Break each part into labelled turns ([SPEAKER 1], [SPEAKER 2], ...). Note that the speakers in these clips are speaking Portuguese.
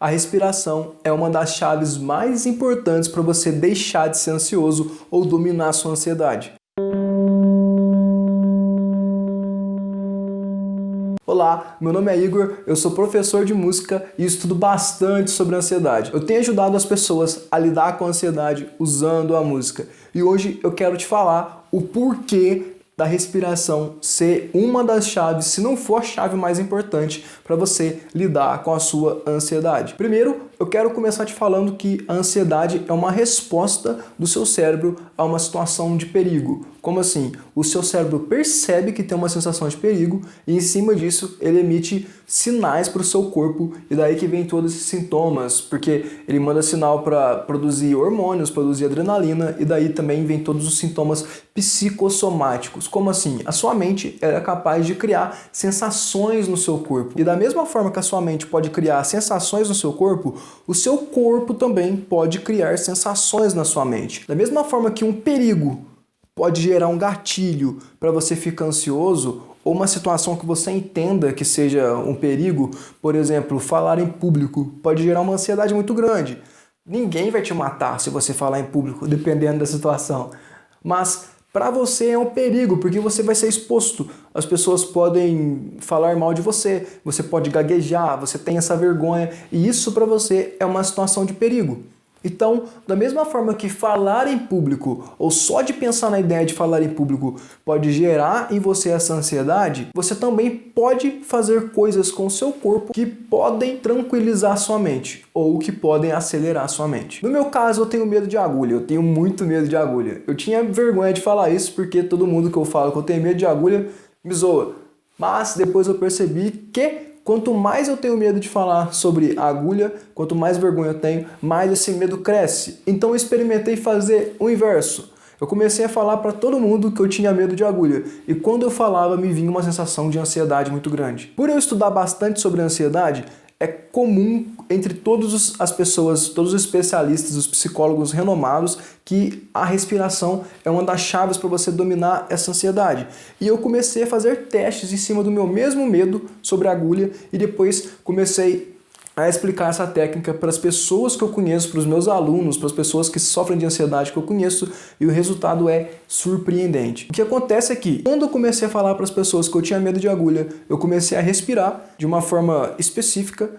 [SPEAKER 1] A respiração é uma das chaves mais importantes para você deixar de ser ansioso ou dominar a sua ansiedade. Olá, meu nome é Igor, eu sou professor de música e estudo bastante sobre ansiedade. Eu tenho ajudado as pessoas a lidar com a ansiedade usando a música. E hoje eu quero te falar o porquê da respiração ser uma das chaves, se não for a chave mais importante para você lidar com a sua ansiedade. Primeiro, eu quero começar te falando que a ansiedade é uma resposta do seu cérebro a uma situação de perigo. Como assim? O seu cérebro percebe que tem uma sensação de perigo e em cima disso ele emite sinais para o seu corpo e daí que vem todos esses sintomas, porque ele manda sinal para produzir hormônios, produzir adrenalina e daí também vem todos os sintomas psicossomáticos. Como assim? A sua mente é capaz de criar sensações no seu corpo. E da mesma forma que a sua mente pode criar sensações no seu corpo, o seu corpo também pode criar sensações na sua mente. Da mesma forma que um perigo pode gerar um gatilho para você ficar ansioso, ou uma situação que você entenda que seja um perigo, por exemplo, falar em público, pode gerar uma ansiedade muito grande. Ninguém vai te matar se você falar em público, dependendo da situação. Mas para você é um perigo, porque você vai ser exposto. As pessoas podem falar mal de você, você pode gaguejar, você tem essa vergonha, e isso para você é uma situação de perigo. Então, da mesma forma que falar em público, ou só de pensar na ideia de falar em público, pode gerar em você essa ansiedade, você também pode fazer coisas com o seu corpo que podem tranquilizar sua mente, ou que podem acelerar sua mente. No meu caso, eu tenho medo de agulha, eu tenho muito medo de agulha. Eu tinha vergonha de falar isso, porque todo mundo que eu falo que eu tenho medo de agulha me zoa. Mas depois eu percebi que quanto mais eu tenho medo de falar sobre a agulha, quanto mais vergonha eu tenho, mais esse medo cresce. Então eu experimentei fazer o inverso. Eu comecei a falar para todo mundo que eu tinha medo de agulha. E quando eu falava, me vinha uma sensação de ansiedade muito grande. Por eu estudar bastante sobre a ansiedade, é comum entre todas as pessoas, todos os especialistas, os psicólogos renomados, que a respiração é uma das chaves para você dominar essa ansiedade. E eu comecei a fazer testes em cima do meu mesmo medo sobre a agulha e depois comecei a explicar essa técnica para as pessoas que eu conheço, para os meus alunos, para as pessoas que sofrem de ansiedade que eu conheço, e o resultado é surpreendente. O que acontece é que, quando eu comecei a falar para as pessoas que eu tinha medo de agulha, eu comecei a respirar de uma forma específica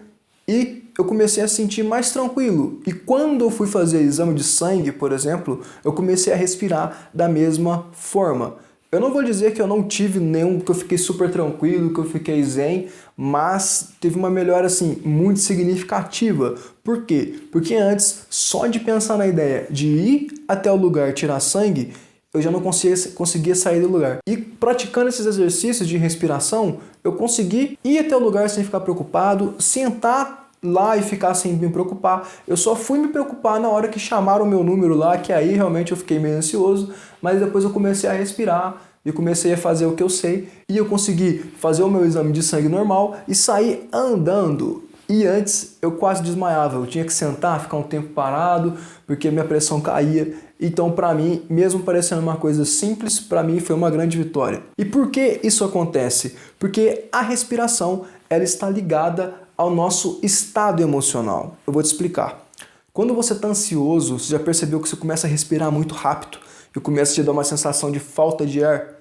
[SPEAKER 1] e eu comecei a sentir mais tranquilo. E quando eu fui fazer exame de sangue, por exemplo, eu comecei a respirar da mesma forma. Eu não vou dizer que eu não tive nenhum, que eu fiquei super tranquilo, que eu fiquei zen, mas teve uma melhora assim muito significativa. Por quê? Porque antes, só de pensar na ideia de ir até o lugar tirar sangue, eu já não conseguia sair do lugar. E praticando esses exercícios de respiração, eu consegui ir até o lugar sem ficar preocupado, sentar lá e ficar sem me preocupar. Eu só fui me preocupar na hora que chamaram o meu número lá, que aí realmente eu fiquei meio ansioso, mas depois eu comecei a respirar e comecei a fazer o que eu sei e eu consegui fazer o meu exame de sangue normal e sair andando. E antes eu quase desmaiava, eu tinha que sentar, ficar um tempo parado, porque minha pressão caía. Então, para mim, mesmo parecendo uma coisa simples, para mim foi uma grande vitória. E por que isso acontece? Porque a respiração, ela está ligada ao nosso estado emocional. Eu vou te explicar. Quando você está ansioso, você já percebeu que você começa a respirar muito rápido e começa a te dar uma sensação de falta de ar?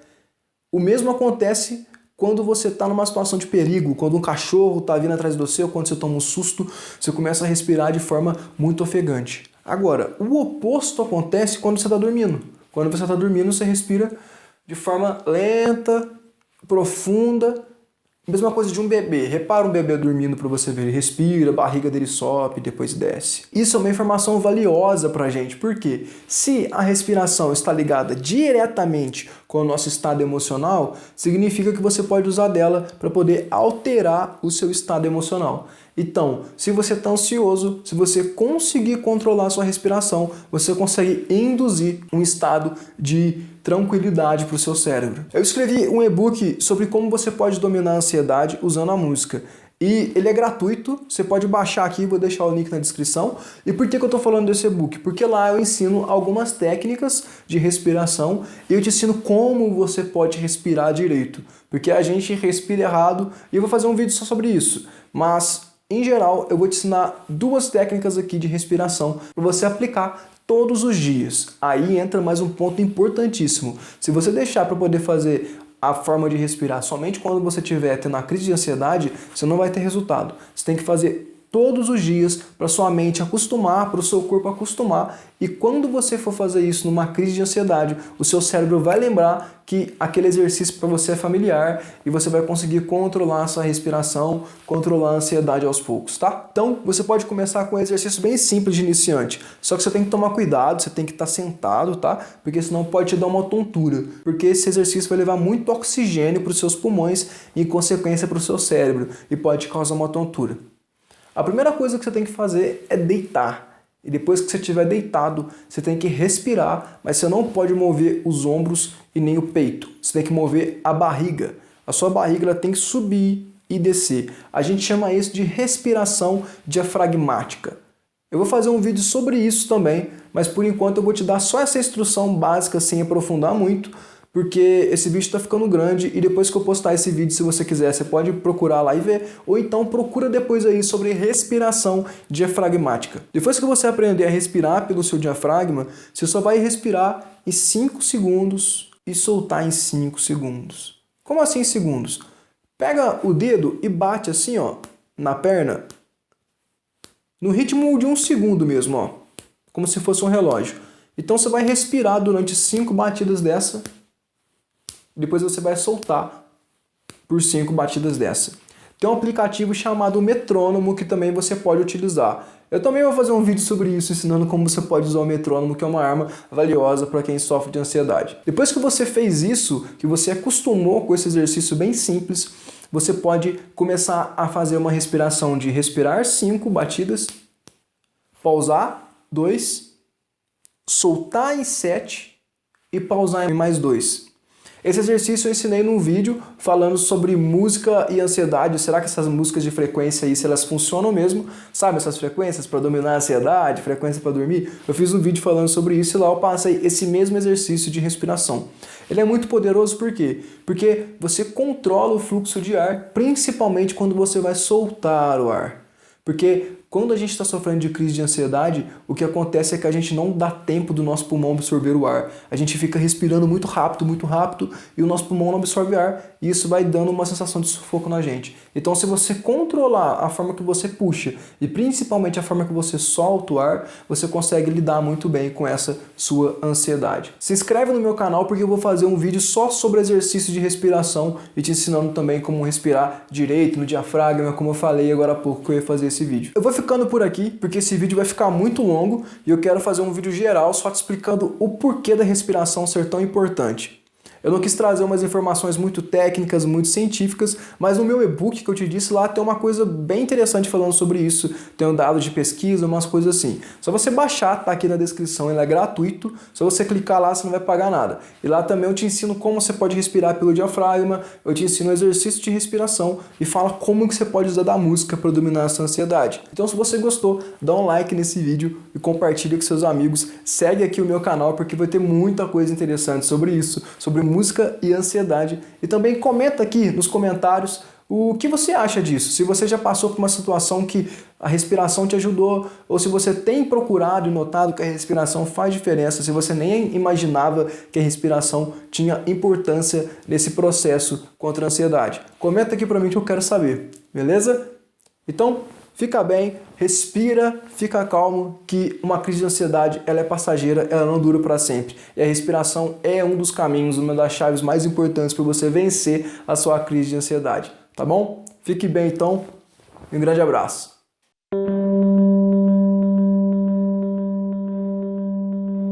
[SPEAKER 1] O mesmo acontece quando você está numa situação de perigo, quando um cachorro está vindo atrás de você ou quando você toma um susto, você começa a respirar de forma muito ofegante. Agora, o oposto acontece quando você está dormindo. Quando você está dormindo, você respira de forma lenta, profunda. Mesma coisa de um bebê. Repara um bebê dormindo para você ver. Ele respira, a barriga dele sobe, depois desce. Isso é uma informação valiosa para a gente. Por quê? Se a respiração está ligada diretamente com o nosso estado emocional, significa que você pode usar dela para poder alterar o seu estado emocional. Então, se você está ansioso, se você conseguir controlar a sua respiração, você consegue induzir um estado de tranquilidade para o seu cérebro. Eu escrevi um e-book sobre como você pode dominar a ansiedade usando a música. E ele é gratuito, você pode baixar aqui, vou deixar o link na descrição. E por que eu estou falando desse e-book? Porque lá eu ensino algumas técnicas de respiração e eu te ensino como você pode respirar direito. Porque a gente respira errado e eu vou fazer um vídeo só sobre isso. Mas Em geral, eu vou te ensinar 2 técnicas aqui de respiração para você aplicar todos os dias. Aí entra mais um ponto importantíssimo. Se você deixar para poder fazer a forma de respirar somente quando você estiver tendo a crise de ansiedade, você não vai ter resultado. Você tem que fazer todos os dias para sua mente acostumar, para o seu corpo acostumar, e quando você for fazer isso numa crise de ansiedade, o seu cérebro vai lembrar que aquele exercício para você é familiar e você vai conseguir controlar a sua respiração, controlar a ansiedade aos poucos, tá? Então, você pode começar com um exercício bem simples de iniciante, só que você tem que tomar cuidado, você tem que estar sentado, tá? Porque senão pode te dar uma tontura, porque esse exercício vai levar muito oxigênio para os seus pulmões e, em consequência, para o seu cérebro, e pode te causar uma tontura. A primeira coisa que você tem que fazer é deitar. E depois que você estiver deitado, você tem que respirar, mas você não pode mover os ombros e nem o peito. Você tem que mover a barriga. A sua barriga ela tem que subir e descer. A gente chama isso de respiração diafragmática. Eu vou fazer um vídeo sobre isso também, mas por enquanto eu vou te dar só essa instrução básica sem aprofundar muito, porque esse vídeo está ficando grande e depois que eu postar esse vídeo, se você quiser, você pode procurar lá e ver, ou então procura depois aí sobre respiração diafragmática. Depois que você aprender a respirar pelo seu diafragma, você só vai respirar em 5 segundos e soltar em 5 segundos. Como assim segundos? Pega o dedo e bate assim, ó, na perna, no ritmo de 1 segundo mesmo, ó, como se fosse um relógio. Então você vai respirar durante 5 batidas dessa. Depois você vai soltar por 5 batidas dessa. Tem um aplicativo chamado Metrônomo que também você pode utilizar. Eu também vou fazer um vídeo sobre isso, ensinando como você pode usar o metrônomo, que é uma arma valiosa para quem sofre de ansiedade. Depois que você fez isso, que você acostumou com esse exercício bem simples, você pode começar a fazer uma respiração de respirar 5 batidas, pausar 2, soltar em 7 e pausar em mais 2. Esse exercício eu ensinei num vídeo falando sobre música e ansiedade. Será que essas músicas de frequência aí, se elas funcionam mesmo? Sabe essas frequências para dominar a ansiedade, frequência para dormir? Eu fiz um vídeo falando sobre isso e lá eu passei esse mesmo exercício de respiração. Ele é muito poderoso por quê? Porque você controla o fluxo de ar, principalmente quando você vai soltar o ar. Porque quando a gente está sofrendo de crise de ansiedade, o que acontece é que a gente não dá tempo do nosso pulmão absorver o ar. A gente fica respirando muito rápido, e o nosso pulmão não absorve ar, e isso vai dando uma sensação de sufoco na gente. Então, se você controlar a forma que você puxa, e principalmente a forma que você solta o ar, você consegue lidar muito bem com essa sua ansiedade. Se inscreve no meu canal, porque eu vou fazer um vídeo só sobre exercício de respiração, e te ensinando também como respirar direito no diafragma, como eu falei agora há pouco que eu ia fazer esse vídeo. Eu vou ficando por aqui, porque esse vídeo vai ficar muito longo e eu quero fazer um vídeo geral só te explicando o porquê da respiração ser tão importante. Eu não quis trazer umas informações muito técnicas, muito científicas, mas no meu e-book que eu te disse lá tem uma coisa bem interessante falando sobre isso. Tem um dado de pesquisa, umas coisas assim. Só você baixar, tá aqui na descrição, ele é gratuito. Só você clicar lá, você não vai pagar nada. E lá também eu te ensino como você pode respirar pelo diafragma, eu te ensino o exercício de respiração e fala como que você pode usar da música para dominar essa ansiedade. Então se você gostou, dá um like nesse vídeo e compartilha com seus amigos. Segue aqui o meu canal porque vai ter muita coisa interessante sobre isso, sobre música e ansiedade. E também comenta aqui nos comentários o que você acha disso. Se você já passou por uma situação que a respiração te ajudou, ou se você tem procurado e notado que a respiração faz diferença, se você nem imaginava que a respiração tinha importância nesse processo contra a ansiedade. Comenta aqui pra mim que eu quero saber, beleza? Então, fica bem, respira, fica calmo, que uma crise de ansiedade ela é passageira, ela não dura para sempre. E a respiração é um dos caminhos, uma das chaves mais importantes para você vencer a sua crise de ansiedade, tá bom? Fique bem então e um grande abraço.